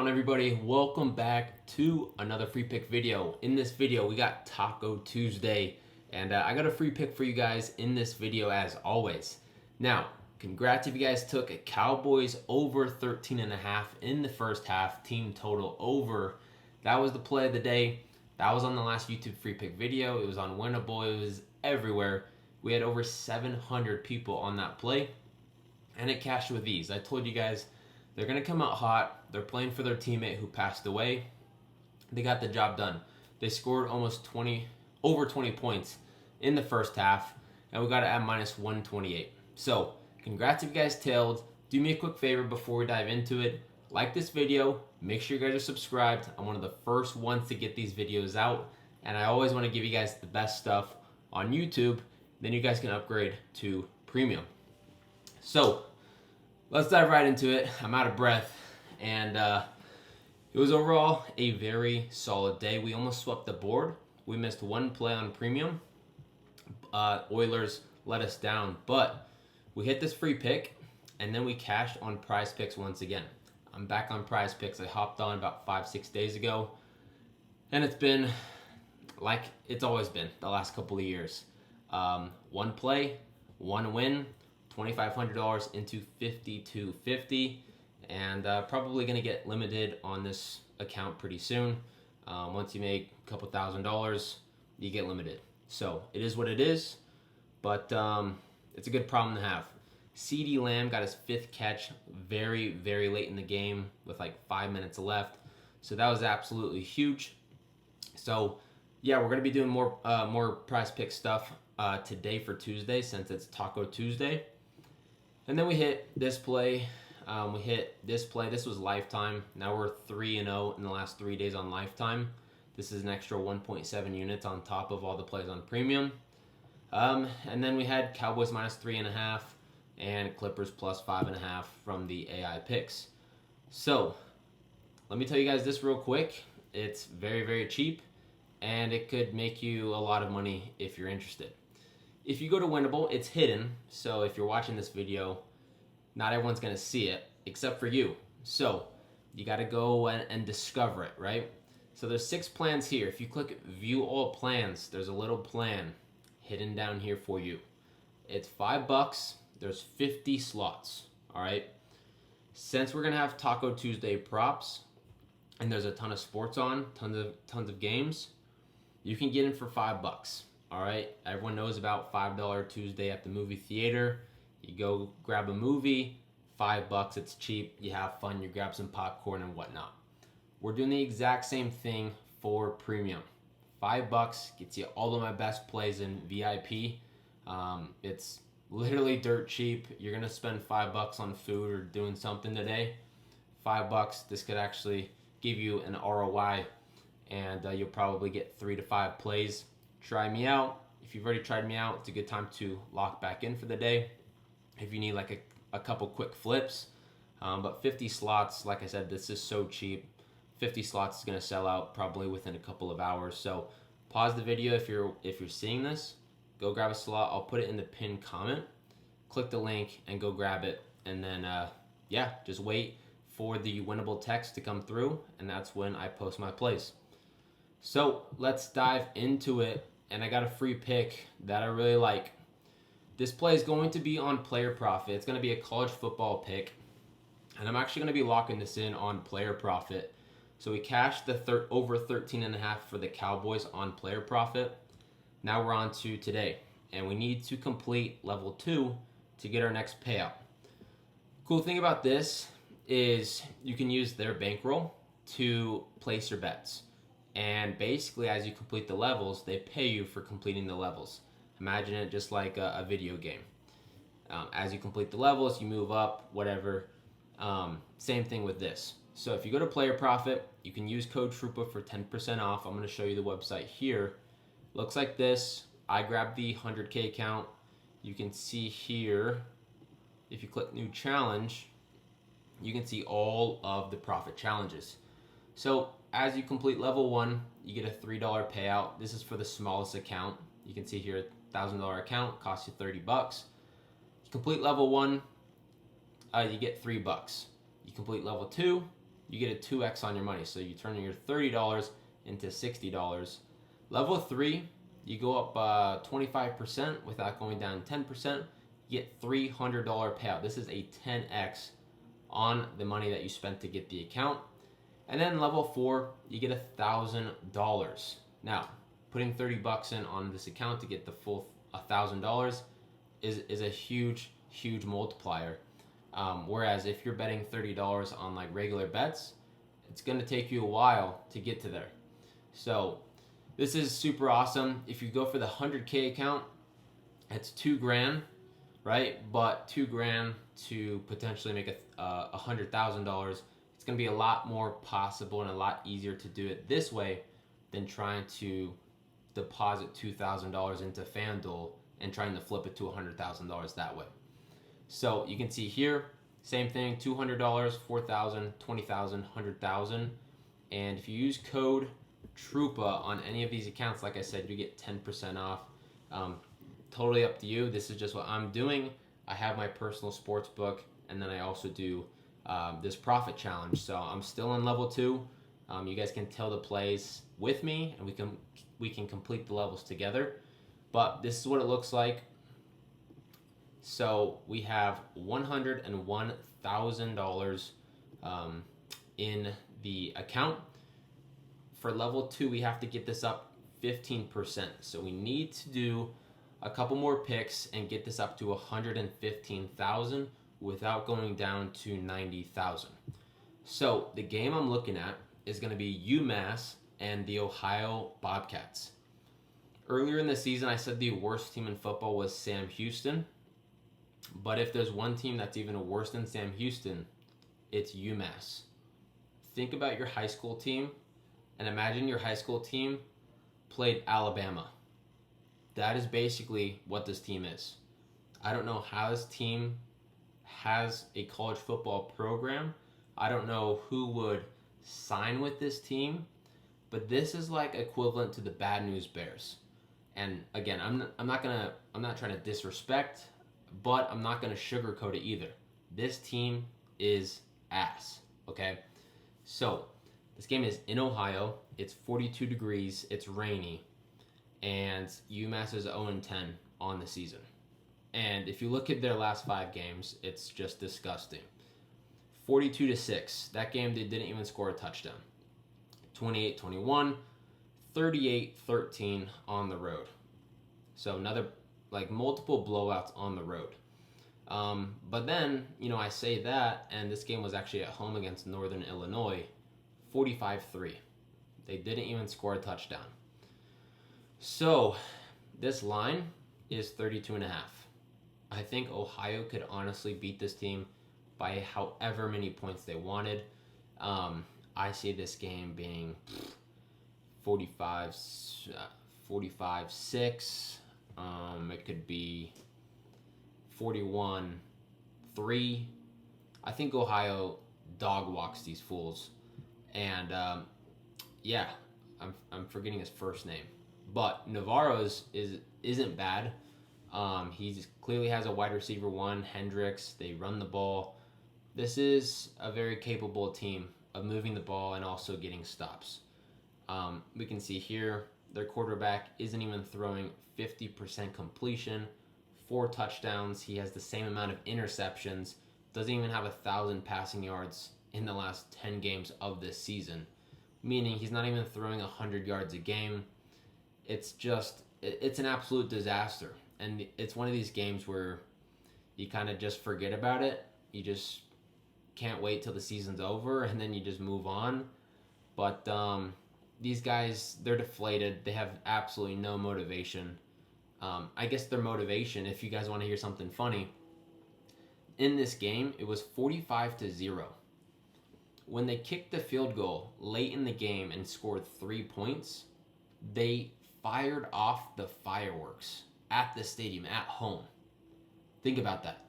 Everybody, welcome back to another free pick video. In this video we got Taco Tuesday, and I got a free pick for you guys in this video as always. Now congrats if you guys took a Cowboys over 13.5 in the first half, team total over. That was the play of the day. That was on the last YouTube free pick video. It was on Winnable, it was everywhere. We had over 700 people on that play, and it cashed with ease. I told you guys they're going to come out hot. They're playing for their teammate who passed away. They got the job done. They scored almost over 20 points in the first half, and we got it at minus 128. So congrats if you guys tailed. Do me a quick favor before we dive into it. Like this video. Make sure you guys are subscribed. I'm one of the first ones to get these videos out, and I always want to give you guys the best stuff on YouTube. Then you guys can upgrade to premium. So let's dive right into it. I'm out of breath, and it was overall a very solid day. We almost swept the board. We missed one play on premium. Oilers let us down, but we hit this free pick, and then we cashed on PrizePicks once again. I'm back on PrizePicks. I hopped on about 5-6 days ago, and it's been like it's always been the last couple of years. One play, one win. $2,500 into $5,250, and probably going to get limited on this account pretty soon. Once you make a couple $1,000s, you get limited. So it is what it is, but it's a good problem to have. CeeDee Lamb got his 5th catch very, very late in the game with like 5 minutes left, so that was absolutely huge. So yeah, we're going to be doing more PrizePicks stuff today for Tuesday, since it's Taco Tuesday. And then we hit this play. This was Lifetime. Now we're 3-0 in the last 3 days on Lifetime. This is an extra 1.7 units on top of all the plays on Premium. And then we had Cowboys minus 3.5 and Clippers plus 5.5 from the AI picks. So let me tell you guys this real quick. It's very, very cheap, and it could make you a lot of money if you're interested. If you go to Winnable, it's hidden, so if you're watching this video, not everyone's going to see it, except for you. So you got to go and discover it, right? So there's 6 plans here. If you click View All Plans, there's a little plan hidden down here for you. It's $5. There's 50 slots, all right? Since we're going to have Taco Tuesday props, and there's a ton of sports on, tons of games, you can get in for $5. All right, everyone knows about $5 Tuesday at the movie theater. You go grab a movie, $5, it's cheap, you have fun, you grab some popcorn and whatnot. We're doing the exact same thing for premium. $5 gets you all of my best plays in VIP. It's literally dirt cheap. You're gonna spend $5 on food or doing something today. $5, this could actually give you an ROI, and you'll probably get 3 to 5 plays. Try me out. If you've already tried me out, it's a good time to lock back in for the day if you need like a couple quick flips. But 50 slots, like I said, this is so cheap. 50 slots is going to sell out probably within a couple of hours. So pause the video if you're seeing this. Go grab a slot. I'll put it in the pinned comment. Click the link and go grab it. And then, yeah, just wait for the winnable text to come through, and that's when I post my plays. So let's dive into it, and I got a free pick that I really like. This play is going to be on Player Profit. It's going to be a college football pick, and I'm actually going to be locking this in on Player Profit. So we cashed the over 13.5 for the Cowboys on Player Profit. Now we're on to today, and we need to complete level 2 to get our next payout. Cool thing about this is you can use their bankroll to place your bets. And basically, as you complete the levels, they pay you for completing the levels. Imagine it just like a video game. As you complete the levels, you move up, whatever. Same thing with this. So if you go to Player Profit, you can use code TRUPA for 10% off. I'm going to show you the website here. Looks like this. I grabbed the 100K account. You can see here, if you click New Challenge, you can see all of the profit challenges. So as you complete level 1, you get a $3 payout. This is for the smallest account. You can see here, $1,000 account costs you $30. You complete level 1, you get $3. You complete level 2, you get a 2x on your money. So you turn your $30 into $60. Level 3, you go up 25% without going down 10%. You get $300 payout. This is a 10x on the money that you spent to get the account. And then level 4, you get $1,000. Now, putting 30 bucks in on this account to get the full $1,000 is a huge multiplier. Whereas if you're betting $30 on like regular bets, it's going to take you a while to get to there. So this is super awesome. If you go for the 100K account, it's $2,000, right? But $2,000 to potentially make $100,000. It's going to be a lot more possible and a lot easier to do it this way than trying to deposit $2,000 into FanDuel and trying to flip it to $100,000 that way. So you can see here, same thing, $200, $4,000, $20,000, $100,000. And if you use code TRUPA on any of these accounts, like I said, you get 10% off. Totally up to you. This is just what I'm doing. I have my personal sports book, and then I also do this profit challenge. So I'm still in level 2. You guys can tell the plays with me, and we can complete the levels together. But this is what it looks like. So we have $101,000 in the account. For level 2, we have to get this up 15%. So we need to do a couple more picks and get this up to 115,000 without going down to 90,000. So the game I'm looking at is going to be UMass and the Ohio Bobcats. Earlier in the season, I said the worst team in football was Sam Houston. But if there's one team that's even worse than Sam Houston, it's UMass. Think about your high school team and imagine your high school team played Alabama. That is basically what this team is. I don't know how this team has a college football program. I don't know who would sign with this team, but this is like equivalent to the Bad News Bears. And again, I'm not trying to disrespect, but I'm not going to sugarcoat it either. This team is ass, okay? So, this game is in Ohio. It's 42 degrees. It's rainy. And UMass is 0-10 on the season. And if you look at their last 5 games, it's just disgusting. 42-6. That game, they didn't even score a touchdown. 28-21. 38-13 on the road. So another, like, multiple blowouts on the road. But then, I say that, and this game was actually at home against Northern Illinois, 45-3. They didn't even score a touchdown. So, this line is 32.5. I think Ohio could honestly beat this team by however many points they wanted. I see this game being 45-6. It could be 41-3. I think Ohio dog walks these fools. And I'm forgetting his first name. But Navarro's isn't bad. He clearly has a wide receiver 1, Hendricks. They run the ball. This is a very capable team of moving the ball and also getting stops. We can see here their quarterback isn't even throwing 50% completion, 4 touchdowns. He has the same amount of interceptions, doesn't even have 1,000 passing yards in the last 10 games of this season, meaning he's not even throwing 100 yards a game. It's an absolute disaster. And it's one of these games where you kind of just forget about it. You just can't wait till the season's over, and then you just move on. But these guys, they're deflated. They have absolutely no motivation. I guess their motivation, if you guys want to hear something funny, in this game, it was 45-0. When they kicked the field goal late in the game and scored 3 points, they fired off the fireworks at the stadium, at home. Think about that.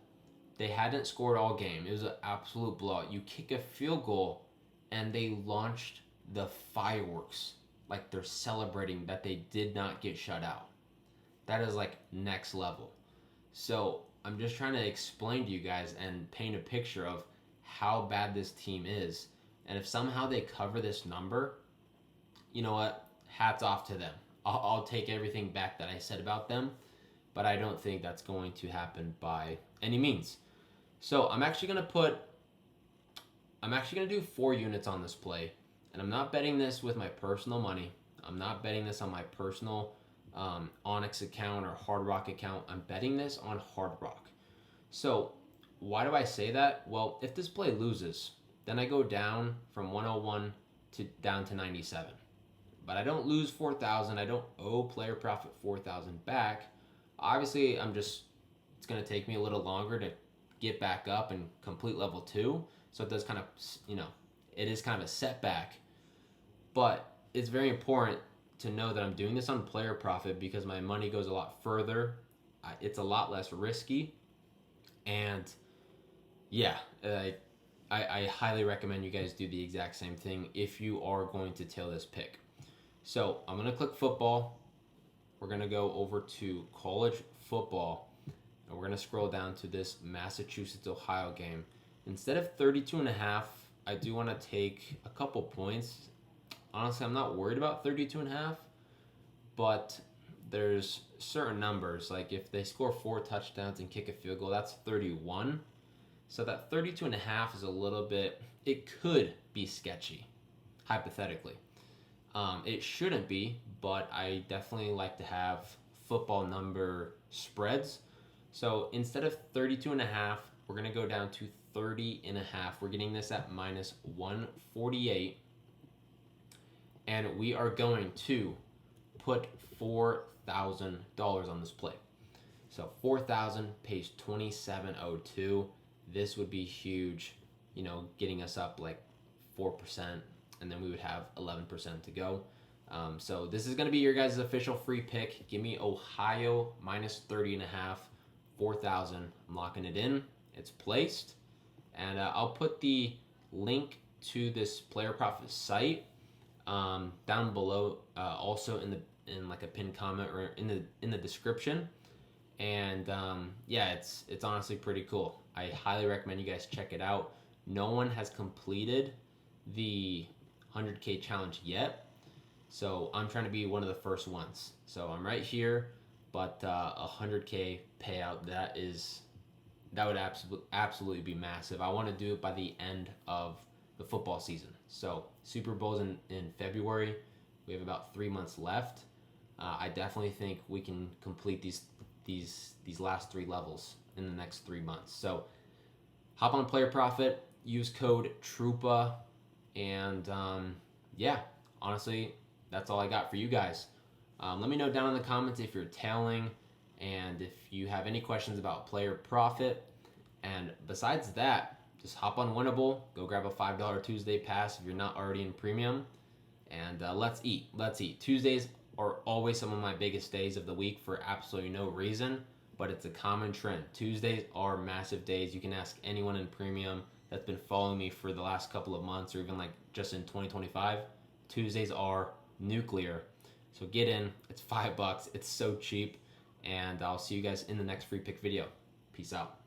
They hadn't scored all game. It was an absolute blowout. You kick a field goal, and they launched the fireworks like they're celebrating that they did not get shut out. That is like next level. So I'm just trying to explain to you guys and paint a picture of how bad this team is. And if somehow they cover this number, you know what? Hats off to them. I'll take everything back that I said about them, but I don't think that's going to happen by any means. So I'm actually going to do 4 units on this play, and I'm not betting this with my personal money. I'm not betting this on my personal Onyx account or Hard Rock account. I'm betting this on Hard Rock. So why do I say that? Well, if this play loses, then I go down from 101 down to 97. But I don't lose 4,000. I don't owe player profit 4,000 back. Obviously, it's going to take me a little longer to get back up and complete level 2. So it does kind of, it is kind of a setback. But it's very important to know that I'm doing this on player profit because my money goes a lot further. It's a lot less risky. And yeah, I highly recommend you guys do the exact same thing if you are going to tail this pick. So I'm going to click football. We're going to go over to college football. And we're going to scroll down to this Massachusetts-Ohio game. Instead of 32.5, I do want to take a couple points. Honestly, I'm not worried about 32.5, but there's certain numbers. Like if they score 4 touchdowns and kick a field goal, that's 31. So that 32.5 is a little bit, it could be sketchy, hypothetically. It shouldn't be, but I definitely like to have football number spreads. So instead of 32.5, we're going to go down to 30.5. We're getting this at minus 148. And we are going to put $4,000 on this play. So 4,000 pays 27.02. This would be huge, getting us up like 4%, and then we would have 11% to go. So this is going to be your guys' official free pick. Give me Ohio minus 30.5, 4,000. I'm locking it in. It's placed. And I'll put the link to this player profit site down below, also in like a pinned comment or in the description. And yeah, it's honestly pretty cool. I highly recommend you guys check it out. No one has completed the 100K challenge yet, so I'm trying to be one of the first ones. So I'm right here, but 100K payout, that would absolutely be massive. I want to do it by the end of the football season. So Super Bowl's in February. We have about 3 months left. I definitely think we can complete these last 3 levels in the next 3 months. So hop on Player Profit, use code TRUPA, and yeah, honestly, that's all I got for you guys. Let me know down in the comments if you're tailing and if you have any questions about Player Profit. And besides that, just hop on Winnable, go grab a $5 Tuesday pass if you're not already in premium, and let's eat. Tuesdays are always some of my biggest days of the week for absolutely no reason, but it's a common trend. Tuesdays are massive days. You can ask anyone in premium that's been following me for the last couple of months or even like just in 2025. Tuesdays are nuclear. So get in. It's $5. It's so cheap. And I'll see you guys in the next free pick video. Peace out.